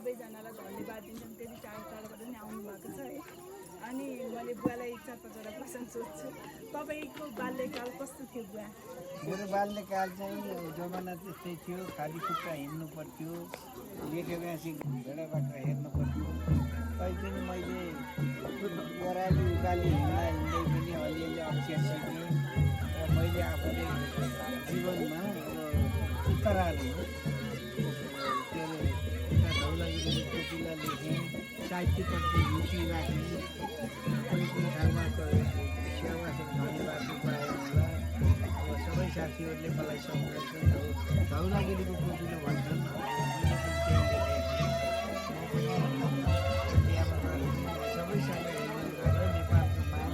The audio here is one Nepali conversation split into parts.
सबैजनालाई धन्यवाद दिन्छौँ त्यति टाढो टाढोबाट नि आउनु भएको छ है। अनि मैले बुवालाई 4-5 वटा प्रश्न सोध्छु। तपाईँको बाल्यकाल कस्तो थियो बुवा? मेरो बाल्यकाल चाहिँ जमाना त्यस्तै थियो, खाली खुट्टा हिँड्नु पर्थ्यो, लेखेपछि भेडा बाख्रा हेर्नु पर्थ्यो। तैपनि मैले ओह्राली उकाली हिँड्दै पनि अलिअलि अक्षर सिकेँ र मैले आफूले जीवनमा अब उत्तराले के अरे एउटा धौलागिरी टोपीला लेखेँ, साहित्यप्रति रुचि राखेँ। कुनै कुनै ठाउँमा सेवासँग धन्यवाद पाएँ होला। अब सबै साथीहरूले मलाई सम्झन्छन्, धौलागिरीको टोपीलो भन्छन्। सबै साथीहरूले गरेर नेपालको मान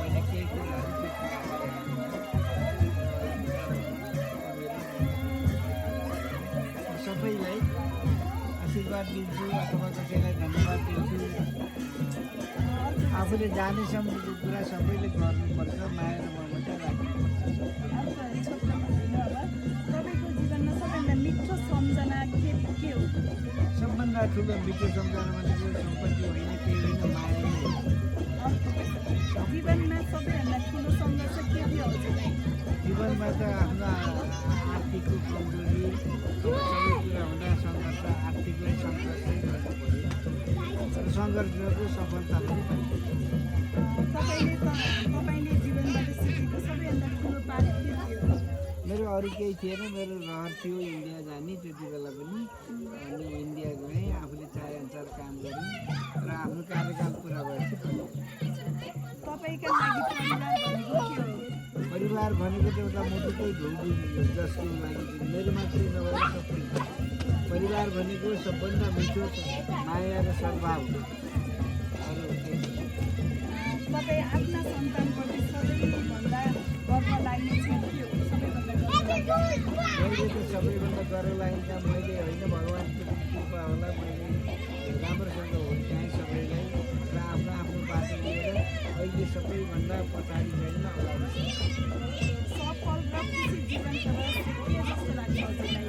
मैले केही कुराहरू सबैलाई आशीर्वाद दिन्छु अथवा कसैलाई धन्यवाद दिन्छु। आफूले जाने सम्झेको कुरा सबैले गर्नुपर्छ, माया र ममता राख्नुपर्छ। तपाईँको जीवनमा सबैभन्दा मिठो सम्झना के हो? सबभन्दा ठुलो मिठो सम्झना भनेको सम्पत्ति होइन, केही होइन, माया नै हो। जीवनमा सबैभन्दा ठुलो सङ्घर्ष के थियो हजुरलाई? जीवनमा त आफ्नो आर्थिकको कमजोरी सबै कुरा हुँदा सङ्घर्ष, आर्थिकलाई सङ्घर्षै गर्नु पऱ्यो। सङ्घर्षको सफलता पनि पाइन्छ। तपाईँले जीवनबाट सिकेको सबैभन्दा ठुलो पाठ के थियो? मेरो अरू केही थिएन, मेरो रहर थियो इन्डिया जाने त्यति बेला पनि। अनि इन्डिया गएँ, आफूले चाहेअनुसार काम गरेँ र आफ्नो कार्यकाल पुरा भयो। तपाईँका लागि परिवार भनेको त एउटा मुटुकै घुम्नु जसको लागि मेरो मात्रै नभएर सबै परिवार भनेको सबभन्दा मिठो माया र सद्भाव हो। अरू तपाईँ आफ्ना सन्तानप्रति सबैभन्दा गर्व लाग्ने चाहिँ के हो? मैले त सबैभन्दा गर्व लाग्ने काम मैले होइन, भगवान्को कृपा होला, मैले राम्रोसँग हुर्काएँ सबैलाई र आफ्नो आफ्नो बाटो लिएर अहिले सबैभन्दा पछाडि छैन, अगाडि छ। सफल र खुसी जीवन के जस्तो लाग्छ हजुरलाई?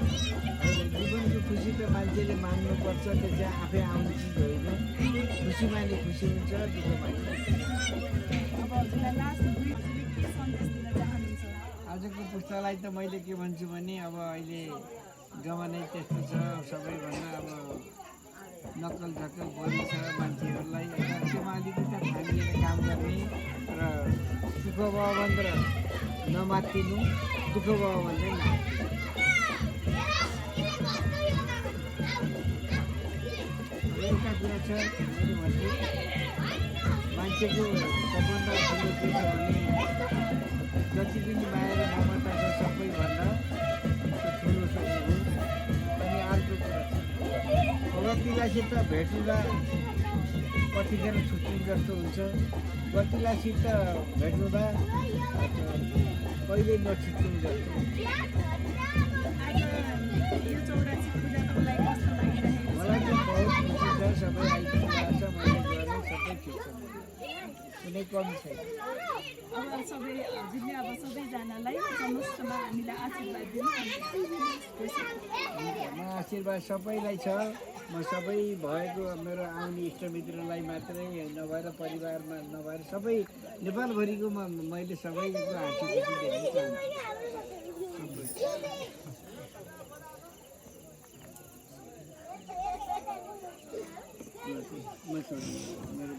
जीवनको खुसी त मान्छेले मान्नुपर्छ, त्यो चाहिँ आफै आउने चिज होइन। खुसी माने खुसी हुन्छ, दुःख माने। अब हजुरलाई लास्ट के सन्देश दिन चाहनुहुन्छ? आजको पुस्तालाई त मैले के भन्छु भने अब अहिले जमानै त्यस्तो छ, सबैभन्दा अब नक्कल झक्कल बढी छ मान्छेहरूलाई। त्यसमा अलिकति थामिएर काम गर्ने र सुख भयो भनेर नमात्तिनु, दुःख भयो भने एउटा कुरा छ मैले भन्छु, मान्छेको सबभन्दा ठुलो के छ भने जति पनि माया र ममता छ सबैभन्दा ठुलो हो। अनि अर्को कुरा गतिलासित भेट्नुदा कतिखेर छुट्टी जस्तो हुन्छ, गतिलासित भेट्नुदा कहिल्यै नछुट्नु जस्तो हुन्छ। मलाई चाहिँ बहुत खुसी छ, सबै आइपुग्नु छ, मैले गरेँ सबै ठिक छ, कुनै कमी छैन। अब सबै हजुरले अब सबैजनालाई समस्तमा हामीलाई आशीर्वाद दिनु। म आशीर्वाद सबैलाई छ। म सबै भएको मेरो आउने इष्टमित्रलाई मात्रै नभएर परिवारमा नभएर सबै नेपालभरिको मैले सबैको हाँसी खुसी देख्न चाहन्छु। मेरो